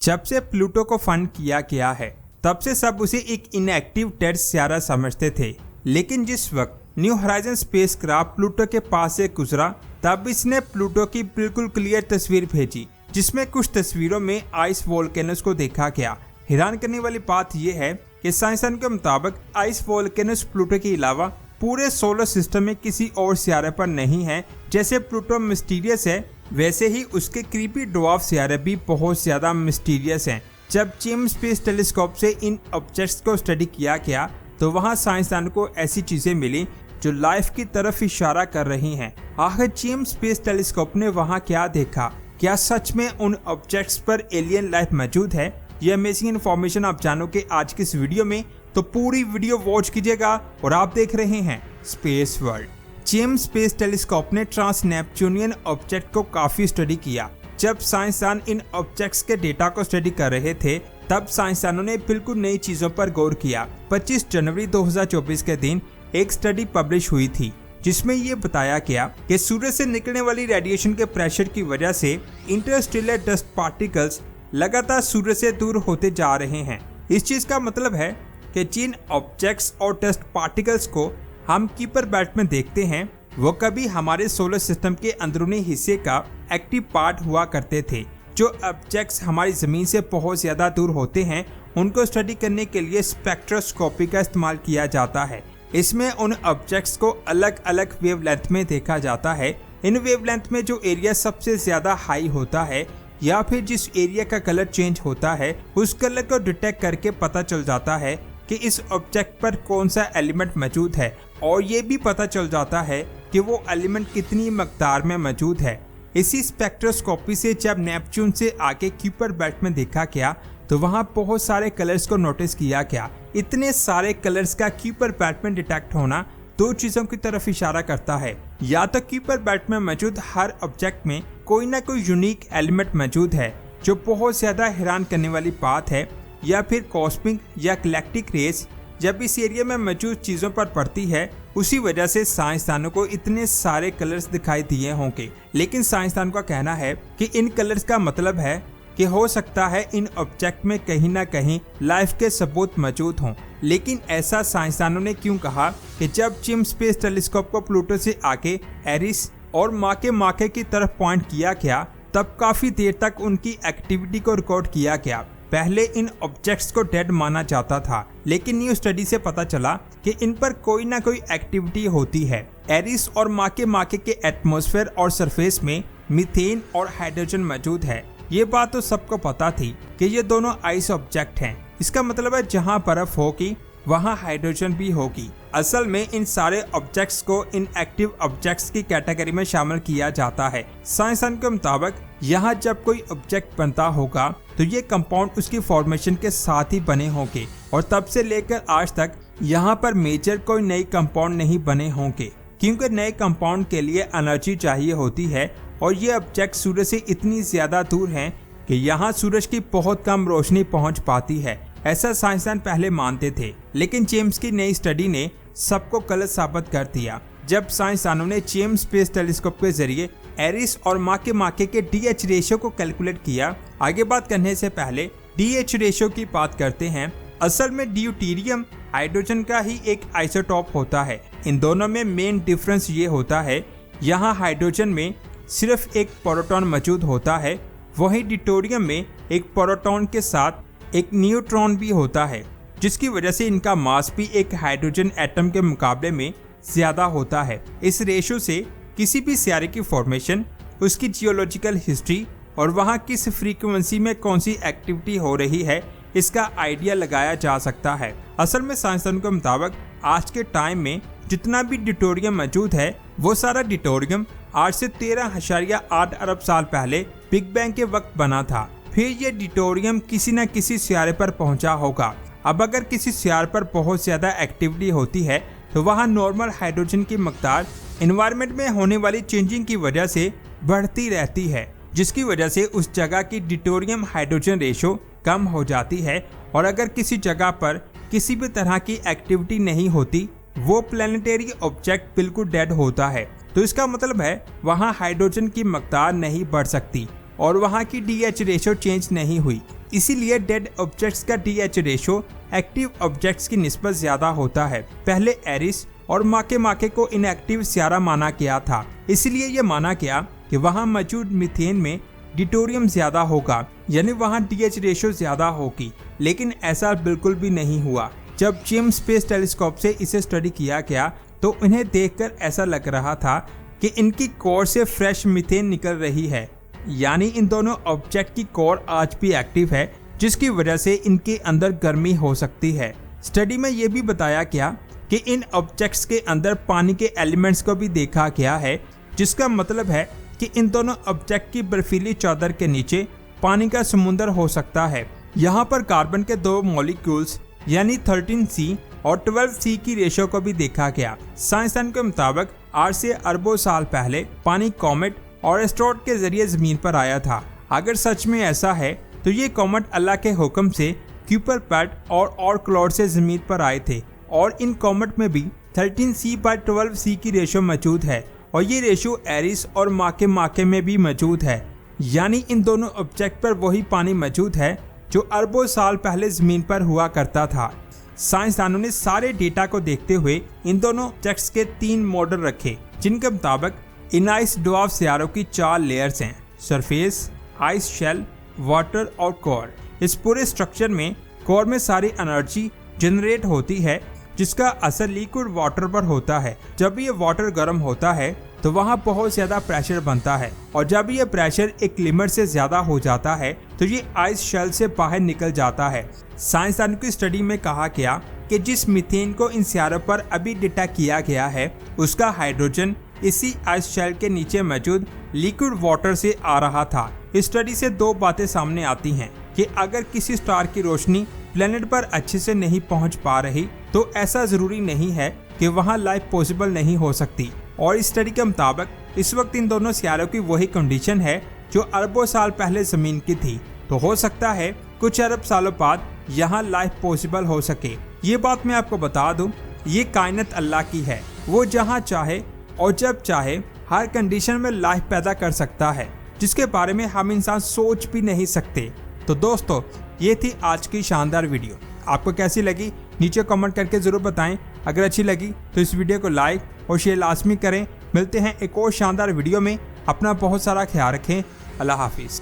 जब से प्लूटो को फंड किया गया है तब से सब उसे एक इनएक्टिव डेड सितारा समझते थे, लेकिन जिस वक्त न्यू होराइजन स्पेसक्राफ्ट प्लूटो के पास से गुजरा तब इसने प्लूटो की बिल्कुल क्लियर तस्वीर भेजी, जिसमें कुछ तस्वीरों में आइस वोल्केनोस को देखा गया। हैरान करने वाली बात यह है कि साइंसदान के मुताबिक आइस वोल्केनोस प्लूटो के अलावा पूरे सोलर सिस्टम में किसी और सितारे पर नहीं है। जैसे प्लूटो मिस्टीरियस है, वैसे ही उसके क्रीपी ड्वार्फ सितारे भी बहुत ज्यादा मिस्टीरियस हैं। जब जेम्स स्पेस टेलीस्कोप से इन ऑब्जेक्ट्स को स्टडी किया गया तो वहां साइंसदान को ऐसी चीजें मिली जो लाइफ की तरफ इशारा कर रही हैं। आखिर जेम्स स्पेस टेलीस्कोप ने वहां क्या देखा? क्या सच में उन ऑब्जेक्ट्स पर एलियन लाइफ मौजूद है? ये अमेजिंग इन्फॉर्मेशन आप जानोगे आज की इस वीडियो में, तो पूरी वीडियो वॉच कीजिएगा। और आप देख रहे हैं space world. James space telescope ने ट्रांस नेपच्यूनियन ऑब्जेक्ट को काफी स्टडी किया। जब साइंसदान इन ऑब्जेक्ट्स के डेटा को स्टडी कर रहे थे तब साइंसदानों ने बिल्कुल नई चीजों पर गौर किया। 25 जनवरी 2024 के दिन एक स्टडी पब्लिश हुई थी जिसमें ये बताया गया कि सूरज से निकलने वाली रेडिएशन के प्रेशर की वजह से इंटरस्टेलर डस्ट पार्टिकल्स लगातार सूरज से दूर होते जा रहे हैं। इस चीज का मतलब है कि जिन ऑब्जेक्ट्स और डस्ट पार्टिकल्स को हम कीपर बेल्ट में देखते हैं वो कभी हमारे सोलर सिस्टम के अंदरूनी हिस्से का एक्टिव पार्ट हुआ करते थे। जो ऑब्जेक्ट्स हमारी जमीन से बहुत ज्यादा दूर होते हैं उनको स्टडी करने के लिए स्पेक्ट्रोस्कोपी का इस्तेमाल किया जाता है। इसमें उन ऑब्जेक्ट्स को अलग अलग वेवलेंथ में देखा जाता है। इन वेवलेंथ में जो एरिया सबसे ज्यादा हाई होता है या फिर जिस एरिया का कलर चेंज होता है उस कलर को डिटेक्ट करके पता चल जाता है कि इस ऑब्जेक्ट पर कौन सा एलिमेंट मौजूद है, और ये भी पता चल जाता है कि वो एलिमेंट कितनी मकदार में मौजूद है। इसी स्पेक्ट्रोस्कोपी से जब नेपच्यून से आगे क्यूपर बेल्ट में देखा गया तो वहाँ बहुत सारे कलर्स को नोटिस किया गया। इतने सारे कलर्स का क्यूपर बेल्ट में डिटेक्ट होना दो चीजों की तरफ इशारा करता है। या तो क्यूपर बेल्ट में मौजूद हर ऑब्जेक्ट में कोई ना कोई यूनिक एलिमेंट मौजूद है जो बहुत ज्यादा हैरान करने वाली बात है, या फिर कॉस्मिक या गैलेक्टिक रेस जब इस एरिया में मौजूद चीजों पर पड़ती है उसी वजह से साइंसदानों को इतने सारे कलर्स दिखाई दिए होंगे। लेकिन साइंसदान का कहना है कि इन कलर्स का मतलब है कि हो सकता है इन ऑब्जेक्ट में कहीं ना कहीं लाइफ के सबूत मौजूद हों। लेकिन ऐसा साइंसदानों ने क्यों कहा कि जब जेम्स स्पेस टेलीस्कोप को प्लूटो से आगे एरिस और माके की तरफ पॉइंट किया गया तब काफी देर तक उनकी एक्टिविटी को रिकॉर्ड किया गया। पहले इन ऑब्जेक्ट्स को डेड माना जाता था, लेकिन न्यू स्टडी से पता चला कि इन पर कोई ना कोई एक्टिविटी होती है। एरिस और माके के एटमॉस्फेयर और सरफेस में मीथेन और हाइड्रोजन मौजूद है। ये बात तो सबको पता थी कि ये दोनों आइस ऑब्जेक्ट हैं। इसका मतलब है जहाँ बर्फ होगी वहाँ हाइड्रोजन भी होगी। असल में इन सारे ऑब्जेक्ट्स को इनएक्टिव ऑब्जेक्ट्स की कैटेगरी में शामिल किया जाता है। साइंसदान के मुताबिक यहाँ जब कोई ऑब्जेक्ट बनता होगा तो ये कंपाउंड उसकी फॉर्मेशन के साथ ही बने होंगे, और तब से लेकर आज तक यहाँ पर मेजर कोई नए कंपाउंड नहीं बने होंगे, क्योंकि नए कंपाउंड के लिए एनर्जी चाहिए होती है। और ये ऑब्जेक्ट सूरज से इतनी ज्यादा दूर हैं कि यहाँ सूरज की बहुत कम रोशनी पहुँच पाती है। ऐसा साइंसदान पहले मानते थे, लेकिन जेम्स की नई स्टडी ने सबको गलत साबित कर दिया। जब साइंसदानों ने जेम्स स्पेस टेलीस्कोप के जरिए एरिस और माके के डीएच रेशियो को कैलकुलेट किया। आगे बात करने से पहले डीएच रेशियो की बात करते हैं। असल में ड्यूटेरियम हाइड्रोजन का ही एक आइसोटॉप होता है। इन दोनों में मेन डिफरेंस ये होता है, यहाँ हाइड्रोजन में सिर्फ एक प्रोटॉन मौजूद होता है, वहीं ड्यूटेरियम में एक प्रोटॉन के साथ एक न्यूट्रॉन भी होता है, जिसकी वजह से इनका मास भी एक हाइड्रोजन एटम के मुकाबले में ज्यादा होता है। इस रेशो से किसी भी सितारे की फॉर्मेशन, उसकी जियोलॉजिकल हिस्ट्री और वहाँ किस फ्रीक्वेंसी में कौन सी एक्टिविटी हो रही है इसका आइडिया लगाया जा सकता है। असल में साइंसदानों के मुताबिक आज के टाइम में जितना भी ड्यूटेरियम मौजूद है वो सारा ड्यूटेरियम आज से 13.8 अरब साल पहले बिग बैंग के वक्त बना था। फिर ये ड्यूटेरियम किसी न किसी सितारे पर पहुंचा होगा। अब अगर किसी सितारे पर बहुत ज्यादा एक्टिविटी होती है तो वहाँ नॉर्मल हाइड्रोजन की मकदार एनवायरनमेंट में होने वाली चेंजिंग की वजह से बढ़ती रहती है, जिसकी वजह से उस जगह की ड्यूटेरियम हाइड्रोजन रेशो कम हो जाती है। और अगर किसी जगह पर किसी भी तरह की एक्टिविटी नहीं होती, वो प्लैनेटरी ऑब्जेक्ट बिल्कुल डेड होता है। तो इसका मतलब है वहाँ हाइड्रोजन की मकदार नहीं बढ़ सकती। और वहाँ की DH रेशो चेंज नहीं हुई। इसीलिए डेड ऑब्जेक्ट्स का DH रेशो एक्टिव ऑब्जेक्ट्स की निस्बत ज्यादा होता है। पहले एरिस और माके को इनएक्टिव स्यारा माना गया था, इसलिए ये माना गया कि वहाँ मौजूद मीथेन में डिटोरियम ज्यादा होगा, यानी वहाँ DH रेशो ज्यादा होगी। लेकिन ऐसा बिल्कुल भी नहीं हुआ। जब जेम्स स्पेस टेलीस्कोप से इसे स्टडी किया गया तो उन्हें देखकर ऐसा लग रहा था कि इनकी कोर से फ्रेश मीथेन निकल रही है, यानी इन दोनों ऑब्जेक्ट की कोर आज भी एक्टिव है, जिसकी वजह से इनके अंदर गर्मी हो सकती है। स्टडी में ये भी बताया गया कि इन ऑब्जेक्ट्स के अंदर पानी के एलिमेंट्स को भी देखा गया है, जिसका मतलब है कि इन दोनों ऑब्जेक्ट की बर्फीली चादर के नीचे पानी का समुंदर हो सकता है। यहाँ पर कार्बन के 2 मॉलिक्यूल्स यानी 13C और 12C की रेशो को भी देखा गया। साइंसदान के मुताबिक आज से अरबों साल पहले पानी कॉमेट और एस्ट्रॉइड के जरिए जमीन पर आया था। अगर सच में ऐसा है तो ये कॉमेट अल्लाह के हुक्म से क्यूपर पैट और क्लाउड से जमीन पर आए थे, और इन कॉमेट में भी 13C/12C की रेशो मौजूद है, और ये रेशो एरिस और माके में भी मौजूद है। यानी इन दोनों ऑब्जेक्ट पर वही पानी मौजूद है जो अरबों साल पहले जमीन पर हुआ करता था। साइंसदानों ने सारे डेटा को देखते हुए इन दोनों ऑब्जेक्ट्स के 3 मॉडल रखे, जिनके मुताबिक इन आइस ड्वार्फ सियारों की 4 लेयर्स हैं: सरफेस, आइस शेल, वाटर और कोर। इस पूरे स्ट्रक्चर में कोर में सारी एनर्जी जनरेट होती है, जिसका असर लिक्विड वाटर पर होता है। जब ये वाटर गर्म होता है तो वहाँ बहुत ज्यादा प्रेशर बनता है, और जब ये प्रेशर एक लिमिट से ज्यादा हो जाता है तो ये आइस शेल से बाहर निकल जाता है। साइंसदानों की स्टडी में कहा गया कि जिस मीथेन को इन सियारों पर अभी डिटेक्ट किया गया है, उसका हाइड्रोजन इसी आइस शेल के नीचे मौजूद लिक्विड वाटर से आ रहा था। इस स्टडी से 2 बातें सामने आती हैं कि अगर किसी स्टार की रोशनी प्लेनेट पर अच्छे से नहीं पहुंच पा रही तो ऐसा जरूरी नहीं है कि वहां लाइफ पॉसिबल नहीं हो सकती। और इस स्टडी के मुताबिक इस वक्त इन दोनों सियारों की वही कंडीशन है जो अरबों साल पहले जमीन की थी, तो हो सकता है कुछ अरब सालों बाद यहाँ लाइफ पॉसिबल हो सके। ये बात मैं आपको बता दूं, ये कायनात अल्लाह की है, वो जहाँ चाहे और जब चाहे हर कंडीशन में लाइफ पैदा कर सकता है, जिसके बारे में हम इंसान सोच भी नहीं सकते। तो दोस्तों, ये थी आज की शानदार वीडियो। आपको कैसी लगी नीचे कमेंट करके जरूर बताएं। अगर अच्छी लगी तो इस वीडियो को लाइक और शेयर लाजमी करें। मिलते हैं एक और शानदार वीडियो में। अपना बहुत सारा ख्याल रखें। अल्लाह हाफिज़।